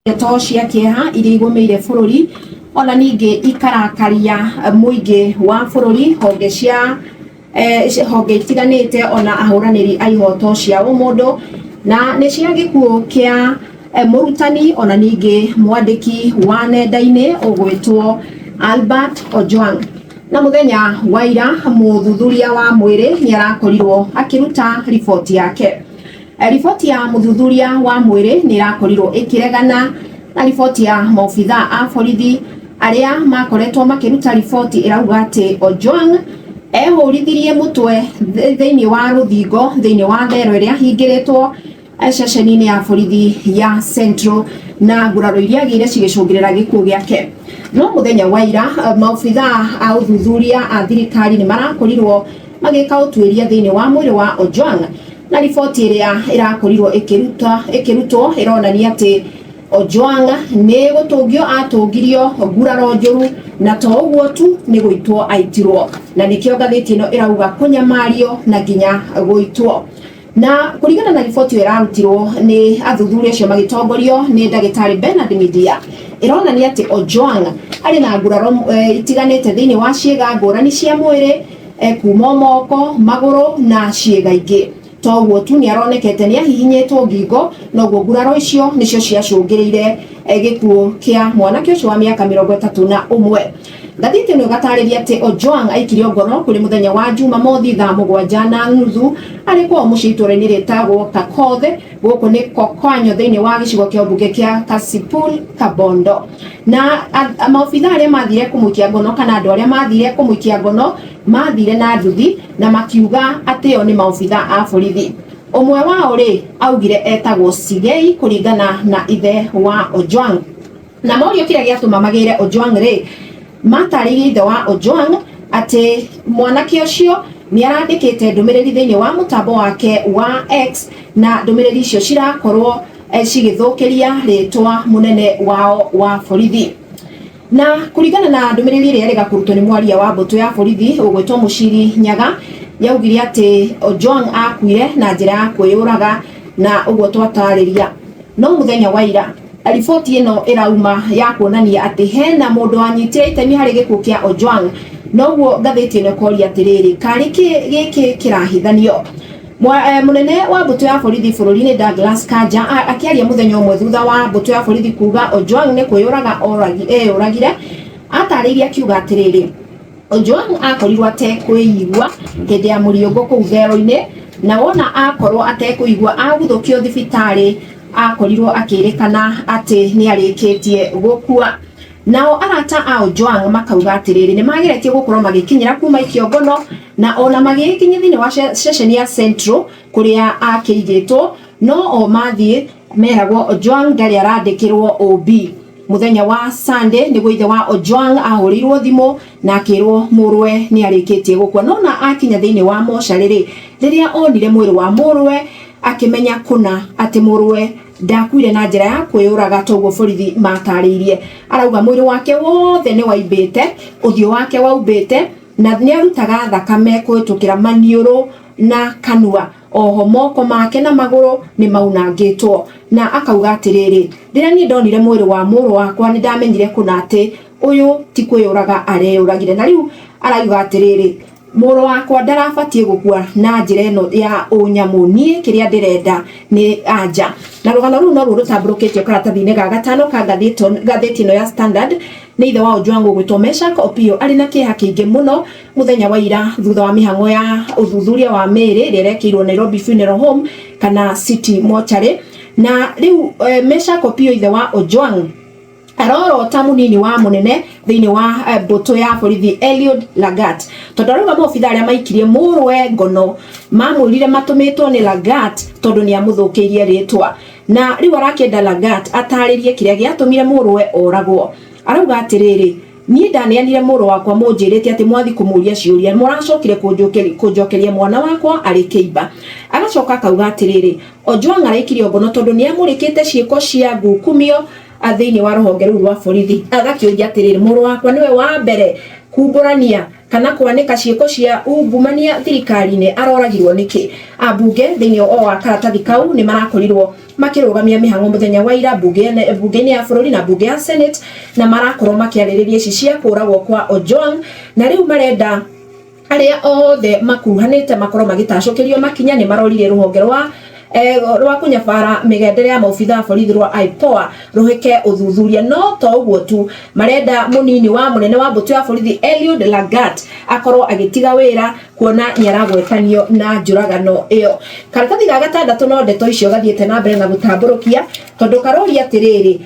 ndeto cia kieha iria igũmĩire bũrũri ona ningĩ ikarakaria mũingĩ wa bũrũri honge itiganĩte ona ahũranĩri a ihoto cia ũmũndũ na nĩ cia gĩkuũ kĩa mũrutani ona ningĩ mwandĩki wa nenda-inĩ ũgwĩtwo Albert Ojwang. Na mũthenya wa ira mũthuthuria wa mwĩrĩ nĩ arakorirwo akĩruta riboti yake. Riboti ya mũthuthuria wa mwĩrĩ nĩ irakorirwo ĩkĩregana na riboti ya maobitha a borithi arĩa makoretwo makĩruta riboti ĩrauga atĩ Ojwang ehũrithirie mũtwe thĩinĩ wa rũthingo thĩinĩ wa ndero ĩrĩa hingĩrĩtwo ceceni-inĩ ya borithi ya Central na nguraro iria agĩire cigĩcũngĩrĩra gĩkuũ gĩake. No mũthenya wa ira maobitha a ũthuthuria a thirikari nĩ marakorirwo magĩka ũtuĩria thĩinĩ wa mwĩrĩ wa Ojwang na riboti ĩrĩa ĩrakorirwo ĩkĩrutwo ĩronania atĩ Ojwang nĩ gũtũngio atũngirio nguraro njũru na to ũguo tu nĩ gũitwo aitirwo na nĩkĩo ngathĩti ĩno ĩrauga kũnyamario na nginya gũitwo. Na kũringana na riboti ĩyo ĩrarutirwo nĩ athuthuria acio magĩtongorio nĩ ndagĩtarĩ Bernard Media, ĩronania atĩ Ojwang arĩ na nguraro itiganĩte thĩinĩ wa ciĩga ngũrani cia mwĩrĩ kuma moko, magũrũ na ciĩga ingĩ. To ũguo tu nĩ aronekete nĩ ahihinyĩtwo ngingo na ũguo nguraro icio nĩcio ciacũngĩrĩire gĩkuũ kĩa mwanake ũcio wa mĩaka 31. Ngathĩti ĩno ĩgatarĩria atĩ Ojwang aikirio ngono kũrĩ mũthenya wa Jumamothi thaa 7:30 arĩ kwao mũciĩ itũũra-inĩ rĩtagwo Kakothe gũkũ nĩ Kokwanyo thĩinĩ wa gĩcigo kĩa ũmbunge kĩa Kasipul Kabondo. Na maobitha arĩa mathire kũmũikia ngono kana andũ arĩa mathire kũmũikia ngono mathire na nduthi na makiuga atĩ o nĩ maobitha a borithi. Ũmwe wao rĩ augire etagwo Sigei kũringana na ithe wa Ojwang. Na morio kĩrĩa gĩatũma magĩre Ojwang rĩ matarĩirie ithe wa Ojwang atĩ mwanake ũcio nĩ arandĩkĩte ndũmĩrĩri thĩinĩ wa mũtambo wake wa X na ndũmĩrĩri icio cirakorwo cigĩthũkĩria rĩtwa mũnene wao wa borithi. Na kũringana na ndũmĩrĩri ĩrĩa ĩrĩga kũrutwo nĩ mwaria wa mbũtũ ya borithi ũgwĩtwo Mũciri Nyaga yaugire atĩ Ojwang akuire na njĩra ya kwĩyũraga na ũguo twatarĩria. No mũthenya wa ira riboti ĩno ĩrauma ya kuonania atĩ hena mũndũ wanyitire itemi harĩ gĩkuũ kĩa Ojwang. Noguo ngathĩti ĩno ĩkoria atĩrĩrĩ karĩ gĩkĩ kĩrahithanio. Mũnene wa mbũtũ ya borithi bũrũri-inĩ Douglas Kanja akĩaria mũthenya ũmwe thutha wa mbũtũ ya borithi kuga Ojwang nĩ kwĩyũraga eyũragire atarĩirie akiuga atĩrĩrĩ Ojwang akorirwo atekwĩigua hĩndĩ ya mũriũngũ kũu thero-inĩ na wona akorwo atekwĩigua aguthũkio thibitarĩ akorirwo akĩrĩkana atĩ nĩ arĩkĩtie gũkua. Nao arata a Ojwang makauga atĩrĩrĩ nĩ mageretie gũkorwo magĩkinyĩra kuma ikiongono na ona magĩkinyia thĩinĩ wa ceceni ya Central kũrĩa akĩigĩtwo no o mathiĩ meragwo Ojwang ndarĩ arandĩkĩrwo OB. Mũthenya wa Sunday nĩguo ithe wa Ojwang ahũrĩirwo thimũ na akĩrwo mũrwe nĩ arĩkĩtie gũkua. No na akinya thĩinĩ wa mocarĩ rĩrĩa onire mwĩrĩ wa mũrwe akĩmenya kũna atĩ mũrwe ndakuire na njĩra ya kwĩyũraga toguo borithi matarĩirie. Arauga mwĩrĩ wake wothe nĩ waimbĩte, ũthiũ wake waumbĩte na nĩ arutaga thakame kũhĩtũkĩra maniũrũ na kanua. Oho moko make na magũrũ nĩ maunangĩtwo na akauga atĩrĩrĩ rĩrĩa niĩ ndonire mwĩrĩ wa mũrũ wakwa nĩ ndamenyire kũna atĩ ũyũ ti kwĩyũraga areyũragire. Na rĩu arauga atĩrĩrĩ mũrũ wakwa ndarabatie gũkua na njĩra ĩno ya ũnyamũ, niĩ kĩrĩa ndĩrenda nĩ anja. Na rũgano rũu no rũtambũrũkĩtio karatathi-inĩ ga gatano ka ngathĩti ĩno ya Standard nĩ ithe wa Ojwang ũgwĩtwo Meshak Opio arĩ na kĩeha kĩingĩ mũno mũthenya wa ira thutha wa mĩhang'o ya ũthuthuria wa mĩĩrĩ ĩrĩa ĩrekĩirwo Nairobi Funeral Home kana City Mortuary. Na rĩu Meshak Opio ithe wa Ojwang arorota mũnini wa mũnene thĩinĩ wa mbũtũ ya borithi Eliud Lagat tondũ arauga maobitha arĩa maikirie mũrwe ngono mamwĩrire matũmĩtwo nĩ Lagat tondũ nĩ amũthũkĩirie rĩtwa. Na rĩu arakĩenda Lagat atarĩrie kĩrĩa gĩatũmire mũrwe oragwo. Arauga atĩrĩrĩ niĩ ndaneanire mũrũ wakwa mũnjĩrĩte atĩ mwathi kũmũria ciũria mũracokire kũnjokeria mwana wakwa arĩ kĩimba. Agacoka akauga atĩrĩrĩ Ojwang araikirio ngono tondũ nĩ amũrĩkĩte ciĩko cia ngukumio thĩinĩ wa rũhonge rũu rwa borithi. Agakĩũria atĩrĩrĩ mũrũ wakwa nĩwe wa mbere kumbũrania kana kwanĩka ciĩko cia ungumania thirikari-inĩ, aroragirwo nĩkĩ? Ambunge thĩinĩ wa karatathi kau nĩ marakorirwo makirugamia mihango muthenya wa ira bunge ya bururi na bunge ya Senate na marakorwo makiaririria ici cia kuragwo kwa Ojwang na riu marenda aria othe makuruhanite makorwo magitacokerio makinya ni marorire ruhonge rwa kunyabara migendere ya maobitha borithi rwa IPOA ruhike uthuthuria no to uguo tu marenda munini wa munene wa mbutu ya borithi Eliud Lagat akorwo agitiga wira kuona nyaragwetanio na njuragano iyo. Karatathi ga gatandatu no ndeto icio gathiete na mbere na gutamburukia tondu karori atiriri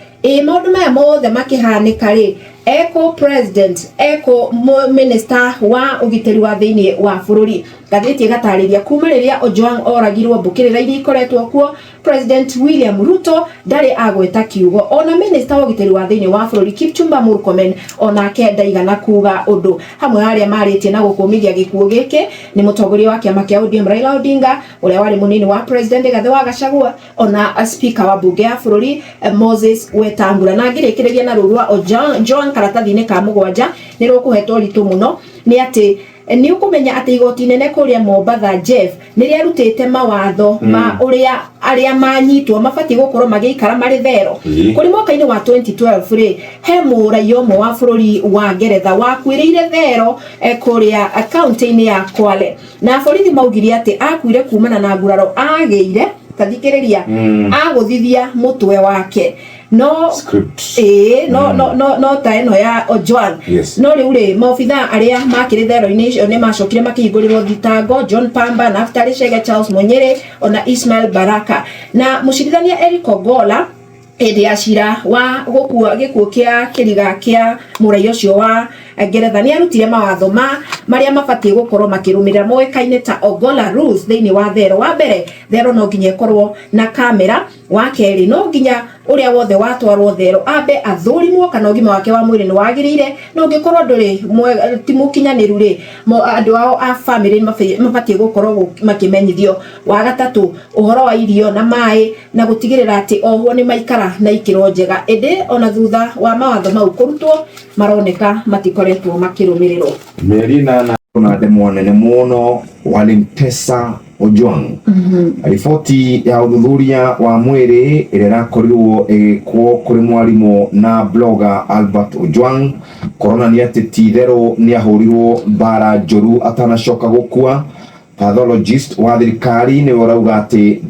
maundu maya mothe makihanika ri Eko president, Eko minister wa ugiteri wa thiini wa bururi gatheti gatariria kuma riria Ojwang oragirwo mbukirira iria ikoretwo kuo President William Ruto ndari agweta kiugo ona minister wa ugiteri wa thiini wa bururi Kipchumba Murkomen ona kenda igana kuga undu hamwe aria maritie na gukumithia gikuo giki ni mutongoria wa kiama kia ODM Raila Odinga uria wari munini wa president Gathe wa Gachagua ona speaker wa bunge ya bururi Moses Wetangula na ngirikireria na rurwa Ojwang karatathi-ini ka mugwanja ni rukuhetwo ritu muno ni ati ni ukumenya ati igoti nene kuria Mombatha Jeff ni riarutite mawatho ma uria aria manyitwo mabati gukorwo magiikara mari thero kuri mwaka-ini wa 2012 ri he muraia umwe wa bururi wa Ngeretha wakwiriire thero kuria akaunti-ini ya Kwale na borithi maugire ati akuire kumana na nguraro ageire tathikiriria aguthithia mutwe wake no no ta eno ya Ojwang no riu ri maobitha aria makire thero-ini icio ni macokire makihingũrirwo thitango John Pamba na Naftali Chege Charles Munyere ona Ismail Baraka na mucirithania Eric Ogolla indi ya cira wa gukua gikuo kia kiriga kia muraia ucio wa Ngeretha ni arutire mawatho maria mabatie gukorwo makirumirira moekaine ta Ogolla rules thiini wa thero wa mbere thero no nginya ikorwo na kamera wa keri no nginya uria wothe watwarwo thero ambe athurimwo kana ugima wake wa mwiri ni wagirire no ngikorwo nduri timukinyaniru ri andu ao a family mabatie gukorwo makimenyithio wa gatatu uhoro wa irio na mai na gutigirira ati oho ni maikara na ikiro njega indi ona thutha wa mawatho mau kurutwo maroneka matikoretwo makirumirirwo Merina na demo nene muno walimtesa Ojwang. Ripoti ya uthuthuria wa mwiri iria irakorirwo igikwo kuri mwarimu na blogger Albert Ojwang kuronania ati tithero ni ahurirwo mbara njuru atanacoka gukua. Pathologist wa thirikari ni urauga ati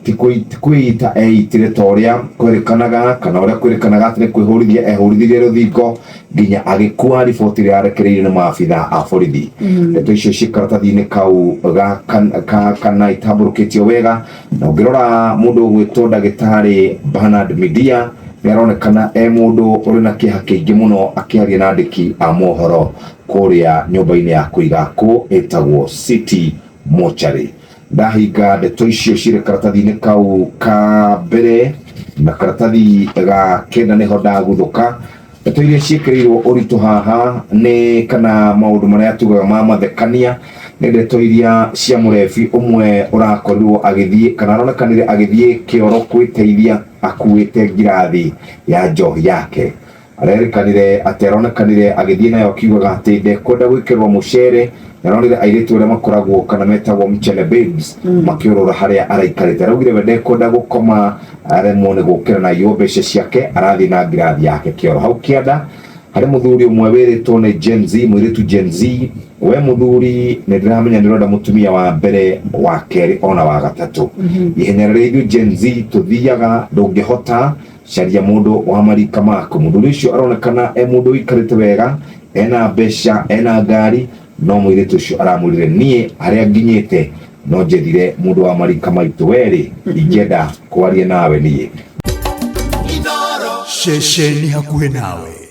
tikwita eitire toria kwerekanaga kana uria kwerekanaga ati ni kwihurithia ehurithirie ruthingo nginya agikua. Riboti ria yarekereirio ni maabitha a borithi ndeto icio ci karatathi-ini kau kana itamburukitio wega na ungirora mundu ugwitwo ndagitari Bernard Media ni aronekana mundu uri na kiha kiingi muno akiaria na andiki a mohoro kuria nyumba-ini ya kuiga ku etagwo City Mochari. Ndahinga ndeto icio cire karatathi-ini kau ka mbere na karatathi ga kenda niho ndaguthuka. Ndeto iria ciĩkĩrĩirwo ũritũ haha ni kana maũndũ maria tugaga ma mathekania ni ndeto iria cia mũrebi ũmwe ũrakorirwo agĩthiĩ kana aronekanire agĩthiĩ kĩoro kwĩteithia akuĩte ngirathi ya njohi yake. Arerekanire atĩ aronekanire agĩthiĩ nayo akiugaga atĩ ndekwenda gwĩkĩrwo mũcere na ronire airĩtu arĩa makoragwo kana metagwo mchele babes makiũrũra harĩa araikarĩte. Araugire we ndekwenda gũkoma aremwo nĩ gũkĩra na iyo mbeca ciake arathiĩ na ngirathi yake kĩoro. Hau kĩanda harĩ mũthuri ũmwe wĩrĩtwo nĩ Gen Z mũirĩtu Gen Z we mũthuri nĩ ndĩramenya nĩ ũrenda mũtumia wa mbere wa kerĩ ona wa gatatũ. Ihenya rĩrĩa ithuĩ Gen Z tũthiaga ndũngĩhota caria mũndũ wa marika maku. Mũthuri ũcio aronekana mũndũ ũikarĩte wega ena mbeca ena ngari no mũirĩtu ũcio aramwĩrire niĩ harĩa nginyĩte no njethire mũndũ wa marika maitũ werĩ ingĩenda kwaria nawe niĩ. Shesheni hakuhĩ nawe.